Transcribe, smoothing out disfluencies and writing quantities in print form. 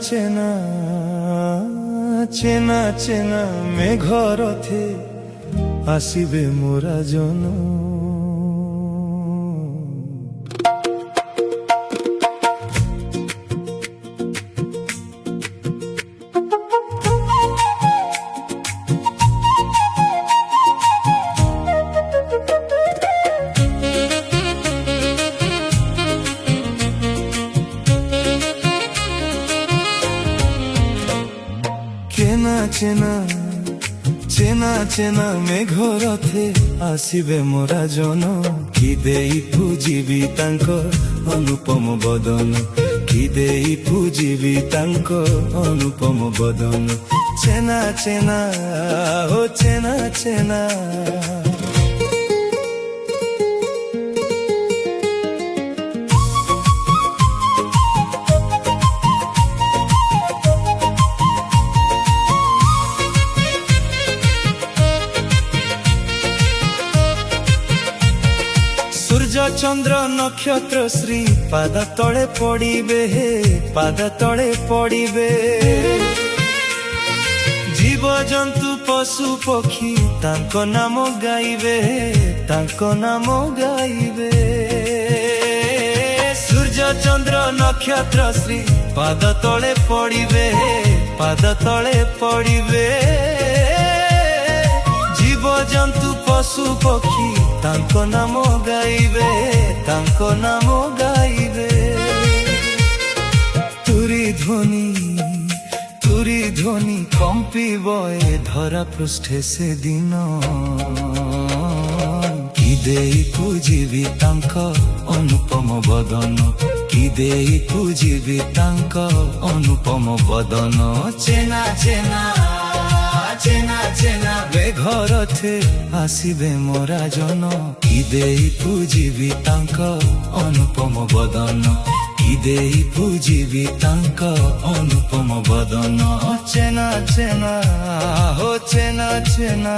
চেনা চেনা চেনা মেঘর রথে আসিবে মোরা জন। চেনা চেনা চেনা চেনা মেঘর রথে আসিবে মোরা জন। কি দেই পুজিবি তাঙ্ক অনুপম বদন, কি দেই পুজিবি তাঙ্ক অনুপম বদন। চেনা চেনা ও চেনা চেনা চন্দ্র নক্ষত্র শ্রী পাদ তলে পড়িবে, হে পাদ তলে পড়িবে। জীব জন্তু পশু পক্ষী তাঙ্ক নাম গাইবে, তাঙ্ক নাম গাইবে। সূর্য চন্দ্র নক্ষত্র শ্রী পাদ তলে পড়িবে, পাদ তলে পড়িবে। জীব জন্তু পশু পক্ষী তাঙ্ক নাম গাইবে, তাঙ্ক নাম গাইবে। তুরি ধ্বনি তুরি ধ্বনি কম্পিব এ ধরা পৃষ্ঠে সেদিন। কি দেই পুজিবি তাঙ্ক অনুপম বদন, কি দেই পুজিবি তাঙ্ক অনুপম বদন। চেনা চেনা চেনা চেনা মেঘর রথে আসিবে মোরা জন। কি দেই পুজিবি তাঙ্ক অনুপম বদন, কি দেই পুজিবি তাঙ্ক অনুপম বদন। চেনা চেনা ও চেনা চেনা।